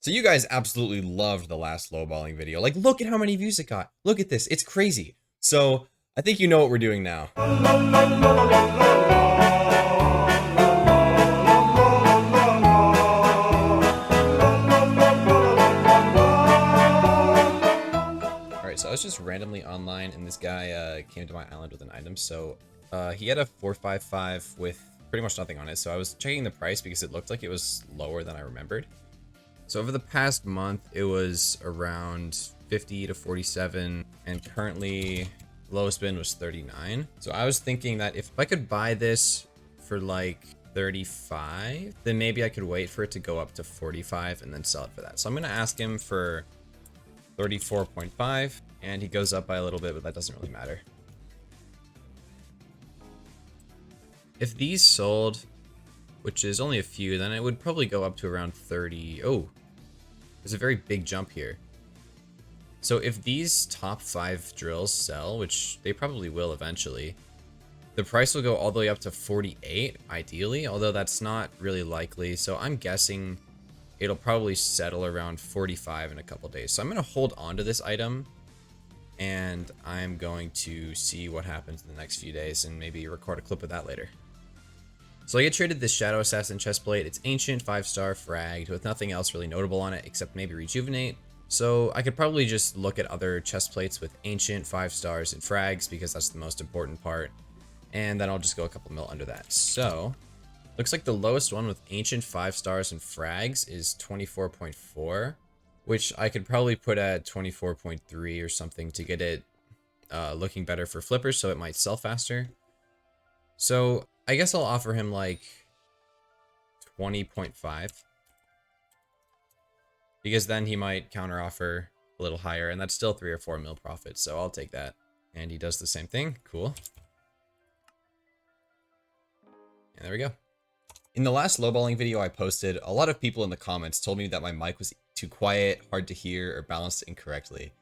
So you guys absolutely loved the last lowballing video. Like, look at how many views it got. Look at this. It's crazy. So I think you know what we're doing now. Alright, so I was just randomly online and this guy came to my island with an item. So he had a 455 with pretty much nothing on it. So I was checking the price because it looked like it was lower than I remembered. So over the past month, it was around 50 to 47, and currently lowest bin was 39. So I was thinking that if I could buy this for like 35, then maybe I could wait for it to go up to 45 and then sell it for that. So I'm gonna ask him for 34.5, and he goes up by a little bit, but that doesn't really matter. If these sold, which is only a few, then it would probably go up to around 30. Oh, there's a very big jump here. So if these top 5 drills sell, which they probably will eventually, the price will go all the way up to 48, ideally, although that's not really likely. So I'm guessing it'll probably settle around 45 in a couple days. So I'm going to hold on to this item, and I'm going to see what happens in the next few days and maybe record a clip of that later. So I get traded this Shadow Assassin chestplate. It's ancient, 5-star, fragged, with nothing else really notable on it except maybe rejuvenate. So I could probably just look at other chestplates with ancient, 5 stars, and frags because that's the most important part. And then I'll just go a couple mil under that. So looks like the lowest one with ancient, 5 stars, and frags is 24.4, which I could probably put at 24.3 or something to get it looking better for flippers, so it might sell faster. So I guess I'll offer him like 20.5, because then he might counter offer a little higher, and that's still 3 or 4 mil profit, so I'll take that. And he does the same thing. Cool. And there we go. In the last lowballing video I posted, a lot of people in the comments told me that my mic was too quiet, hard to hear, or balanced incorrectly.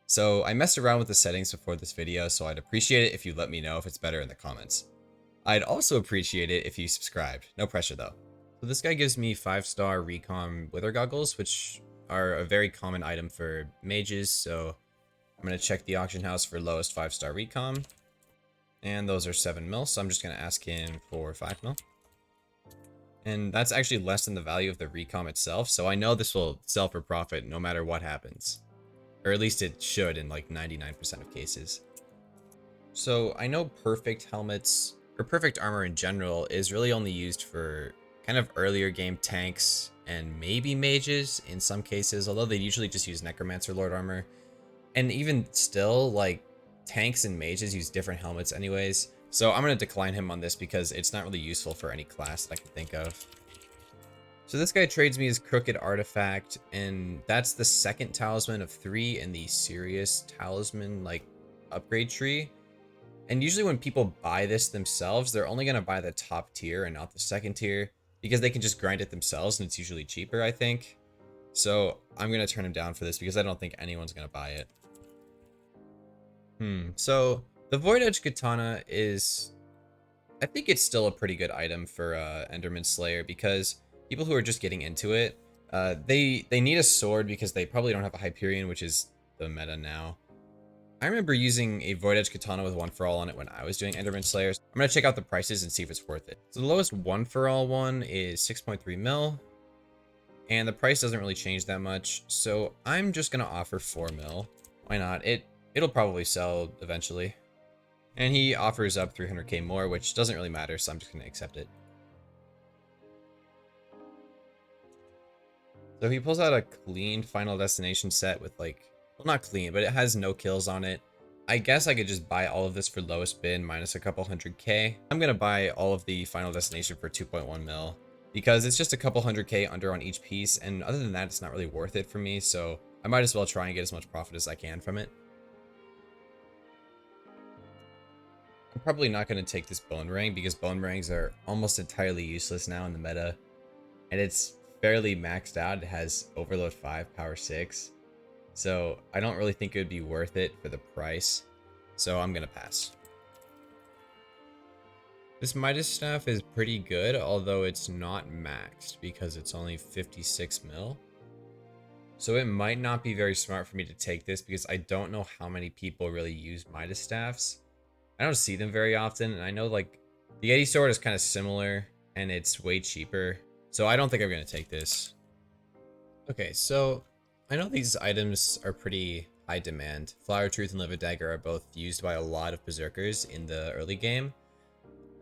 So I messed around with the settings before this video, so I'd appreciate it if you let me know if it's better in the comments. I'd also appreciate it if you subscribed. No pressure though. So this guy gives me 5-star recon wither goggles, which are a very common item for mages. So I'm going to check the auction house for lowest 5-star recon. And those are 7 mil. So I'm just going to ask him for 5 mil. And that's actually less than the value of the recon itself. So I know this will sell for profit no matter what happens. Or at least it should in like 99% of cases. So I know perfect helmets, or perfect armor in general, is really only used for kind of earlier game tanks and maybe mages in some cases, although they usually just use Necromancer Lord armor. And even still, like, tanks and mages use different helmets anyways. So I'm going to decline him on this because it's not really useful for any class that I can think of. So this guy trades me his Crooked Artifact, and that's the second talisman of 3 in the Serious Talisman, like, upgrade tree. And usually when people buy this themselves, they're only going to buy the top tier and not the second tier, because they can just grind it themselves and it's usually cheaper, I think. So I'm going to turn him down for this because I don't think anyone's going to buy it. So the Void Edge Katana is, I think it's still a pretty good item for Enderman Slayer, because people who are just getting into it, they need a sword because they probably don't have a Hyperion, which is the meta now. I remember using a Void Edge Katana with 1-for-all on it when I was doing Enderman Slayers. I'm going to check out the prices and see if it's worth it. So the lowest 1-for-all one is 6.3 mil. And the price doesn't really change that much. So I'm just going to offer 4 mil. Why not? It'll probably sell eventually. And he offers up 300k more, which doesn't really matter, so I'm just going to accept it. So he pulls out a clean Final Destination set with, like, well, not clean, but it has no kills on it. I guess I could just buy all of this for lowest bid minus a couple 100k. I'm going to buy all of the Final Destination for 2.1 mil because it's just a couple 100k under on each piece. And other than that, it's not really worth it for me. So I might as well try and get as much profit as I can from it. I'm probably not going to take this bone ring because bone rings are almost entirely useless now in the meta. And it's fairly maxed out. It has overload 5, power 6. So I don't really think it would be worth it for the price. So I'm going to pass. This Midas staff is pretty good, although it's not maxed because it's only 56 mil. So it might not be very smart for me to take this because I don't know how many people really use Midas staffs. I don't see them very often, and I know like the Yeti sword is kind of similar and it's way cheaper. So I don't think I'm gonna take this. Okay, so I know these items are pretty high demand. Flower Truth and Livid Dagger are both used by a lot of berserkers in the early game.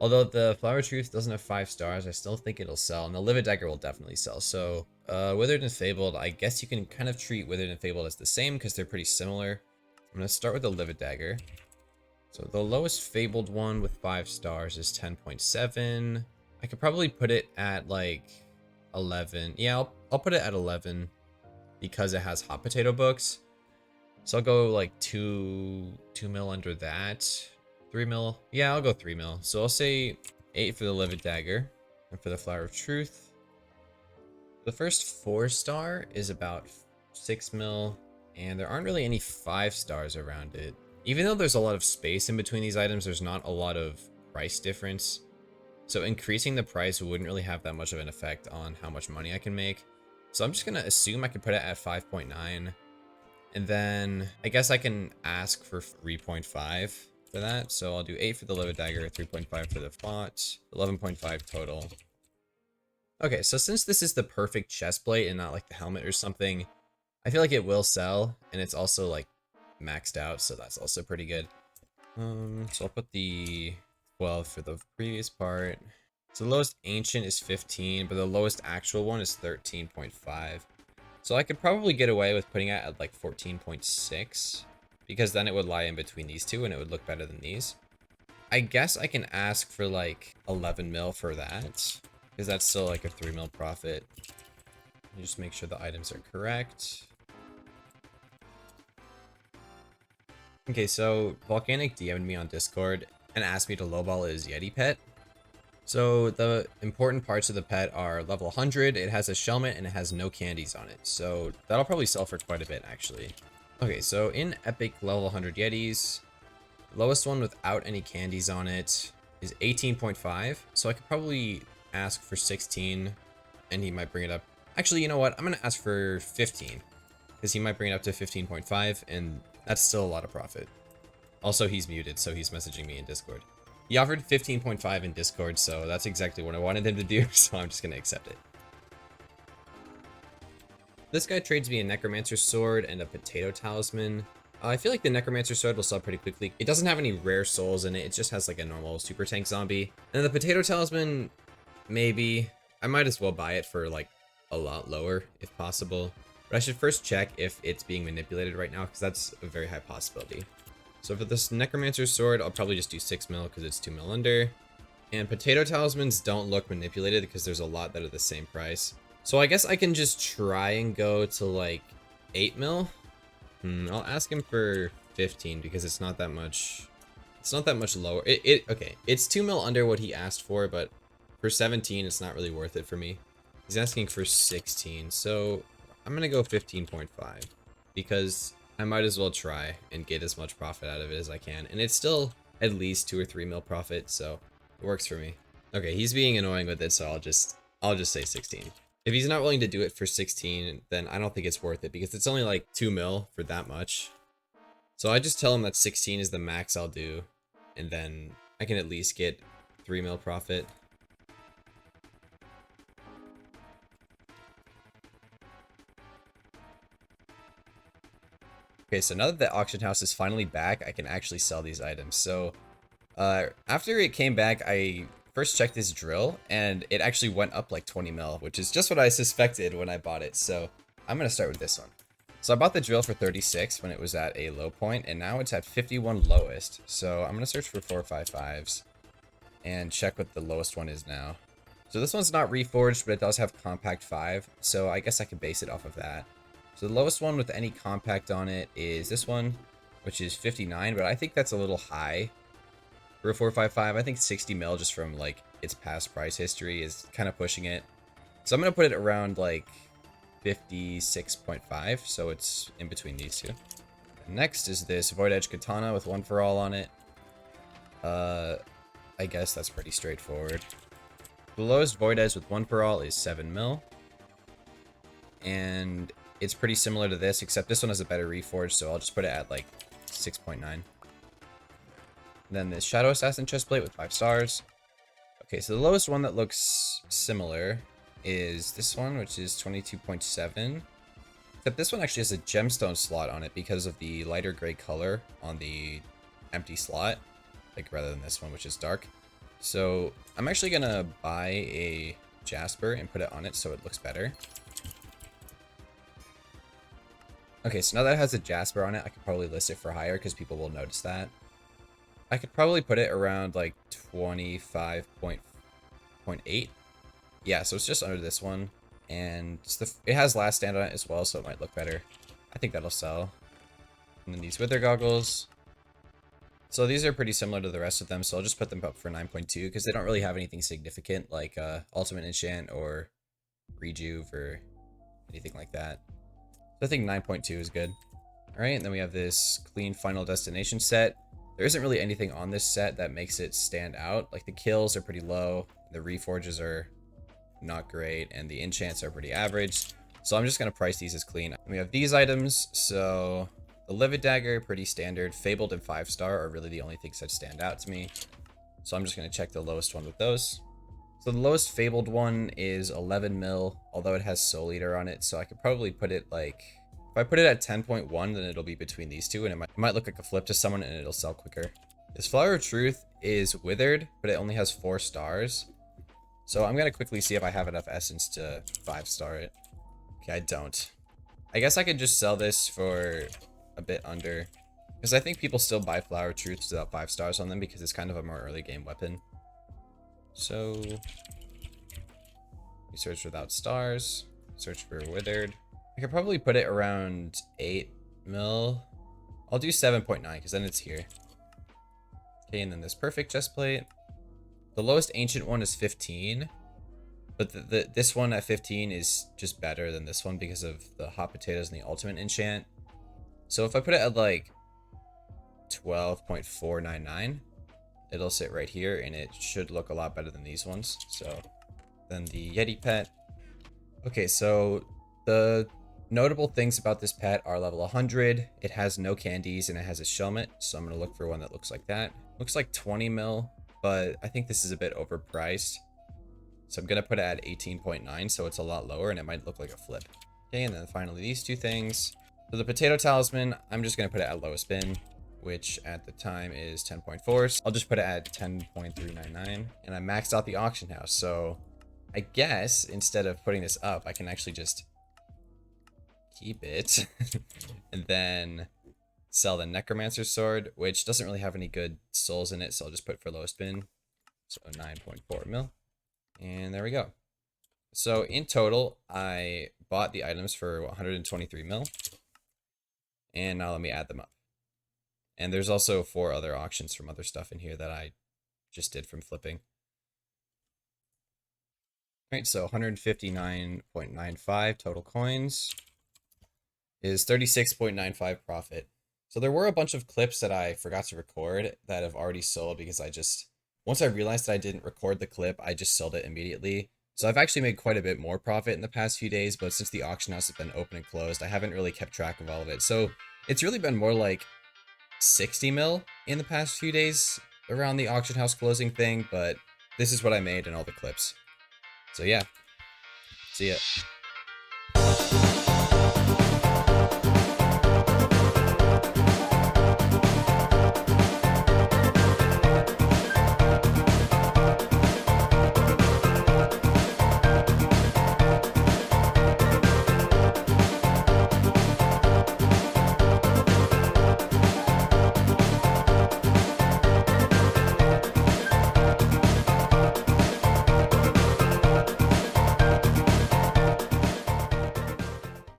Although the Flower Truth doesn't have 5 stars, I still think it'll sell, and the Livid Dagger will definitely sell. So, Withered and Fabled, I guess you can kind of treat Withered and Fabled as the same because they're pretty similar. I'm going to start with the Livid Dagger. So the lowest Fabled one with 5 stars is 10.7. I could probably put it at like 11. Yeah, I'll put it at 11 because it has Hot Potato books. So I'll go like 2 mil under that. 3 mil. Yeah, I'll go 3 mil. So I'll say 8 for the Livid Dagger. And for the Flower of Truth, the first 4 star is about 6 mil. And there aren't really any 5 stars around it. Even though there's a lot of space in between these items, there's not a lot of price difference. So increasing the price wouldn't really have that much of an effect on how much money I can make. So I'm just going to assume I can put it at 5.9. And then I guess I can ask for 3.5 for that. So I'll do 8 for the Livid Dagger, 3.5 for the Fought, 11.5 total. Okay, so since this is the perfect chest plate and not like the helmet or something, I feel like it will sell, and it's also like maxed out, so that's also pretty good. So I'll put the 12 for the previous part. So the lowest ancient is 15, but the lowest actual one is 13.5. So I could probably get away with putting it at like 14.6, because then it would lie in between these two and it would look better than these. I guess I can ask for like 11 mil for that, because that's still like a 3 mil profit. Just make sure the items are correct. Okay, so Volcanic DM'd me on Discord and asked me to lowball his Yeti pet. So the important parts of the pet are level 100, it has a shelmet, and it has no candies on it. So that'll probably sell for quite a bit, actually. Okay, so in Epic level 100 Yetis, the lowest one without any candies on it is 18.5. So I could probably ask for 16, and he might bring it up. Actually, you know what? I'm going to ask for 15, because he might bring it up to 15.5, and that's still a lot of profit. Also, he's muted, so he's messaging me in Discord. He offered 15.5 in Discord, so that's exactly what I wanted him to do, so I'm just going to accept it. This guy trades me a Necromancer Sword and a Potato Talisman. I feel like the Necromancer Sword will sell pretty quickly. It doesn't have any rare souls in it, it just has like a normal Super Tank Zombie. And the Potato Talisman, maybe. I might as well buy it for like a lot lower, if possible. But I should first check if it's being manipulated right now, because that's a very high possibility. So for this Necromancer Sword, I'll probably just do 6 mil because it's 2 mil under. And Potato Talismans don't look manipulated because there's a lot that are the same price. So I guess I can just try and go to like 8 mil. I'll ask him for 15 because it's not that much. It's not that much lower. Okay, it's 2 mil under what he asked for, but for 17, it's not really worth it for me. He's asking for 16, so I'm gonna go 15.5 because I might as well try and get as much profit out of it as I can. And it's still at least 2 or 3 mil profit, so it works for me. Okay, he's being annoying with it, so I'll just say 16. If he's not willing to do it for 16, then I don't think it's worth it because it's only like 2 mil for that much. So I just tell him that 16 is the max I'll do, and then I can at least get 3 mil profit. Okay, so now that the auction house is finally back, I can actually sell these items. So after it came back, I first checked this drill, and it actually went up like 20 mil, which is just what I suspected when I bought it. So I'm going to start with this one. So I bought the drill for 36 when it was at a low point, and now it's at 51 lowest. So I'm going to search for 455s and check what the lowest one is now. So this one's not reforged, but it does have compact 5, so I guess I could base it off of that. So the lowest one with any compact on it is this one, which is 59, but I think that's a little high for a 455. I think 60 mil just from like its past price history is kind of pushing it. So I'm going to put it around like 56.5, so it's in between these two. Next is this Void Edge Katana with 1 for all on it. I guess that's pretty straightforward. The lowest Void Edge with 1 for all is 7 mil. And it's pretty similar to this, except this one has a better reforge, so I'll just put it at like 6.9. Then this Shadow Assassin chestplate with 5 stars. Okay, so the lowest one that looks similar is this one, which is 22.7. Except this one actually has a gemstone slot on it because of the lighter gray color on the empty slot, like rather than this one, which is dark. So I'm actually gonna buy a Jasper and put it on it so it looks better. Okay, so now that it has a Jasper on it, I could probably list it for higher because people will notice that. I could probably put it around like 25.8. Yeah, so it's just under this one. And it has last stand on it as well, so it might look better. I think that'll sell. And then these Wither goggles. So these are pretty similar to the rest of them, so I'll just put them up for 9.2 because they don't really have anything significant like Ultimate Enchant or Rejuve or anything like that. So I think 9.2 is good. Alright, and then we have this clean Final Destination set. There isn't really anything on this set that makes it stand out. Like the kills are pretty low, the reforges are not great, and the enchants are pretty average. So I'm just going to price these as clean. And we have these items, so the Livid Dagger, pretty standard. Fabled and 5-star are really the only things that stand out to me. So I'm just going to check the lowest one with those. So the lowest Fabled one is 11 mil, although it has Soul Eater on it, so I could probably put it like... If I put it at 10.1, then it'll be between these two, and it might look like a flip to someone, and it'll sell quicker. This Flower of Truth is withered, but it only has 4 stars. So I'm going to quickly see if I have enough essence to 5-star it. Okay, I don't. I guess I could just sell this for a bit under, because I think people still buy Flower of Truth without 5 stars on them because it's kind of a more early game weapon. So we search without stars, search for withered. I could probably put it around 8 mil. I'll do 7.9 because then it's here. Okay, and then this perfect chestplate. The lowest ancient one is 15, but this one at 15 is just better than this one because of the hot potatoes and the ultimate enchant. So if I put it at like 12.499, it'll sit right here and it should look a lot better than these ones. So then the Yeti pet. Okay, so the notable things about this pet are level 100. It has no candies and it has a shelmet, so I'm going to look for one that looks like that. Looks like 20 mil, but I think this is a bit overpriced. So I'm going to put it at 18.9, so it's a lot lower and it might look like a flip. Okay, and then finally these two things. So the Potato Talisman, I'm just going to put it at lowest bin, which at the time is 10.4. So I'll just put it at 10.399, and I maxed out the auction house. So I guess instead of putting this up, I can actually just keep it and then sell the Necromancer sword, which doesn't really have any good souls in it, so I'll just put for lowest bin. So 9.4 mil, and there we go. So in total, I bought the items for 123 mil, and now let me add them up. And there's also 4 other auctions from other stuff in here that I just did from flipping. All right, so 159.95 total coins is 36.95 profit. So there were a bunch of clips that I forgot to record that have already sold because once I realized that I didn't record the clip, I just sold it immediately. So I've actually made quite a bit more profit in the past few days, but since the auction house has been open and closed, I haven't really kept track of all of it. So it's really been more like 60 mil in the past few days around the auction house closing thing, but this is what I made in all the clips. So yeah, see ya.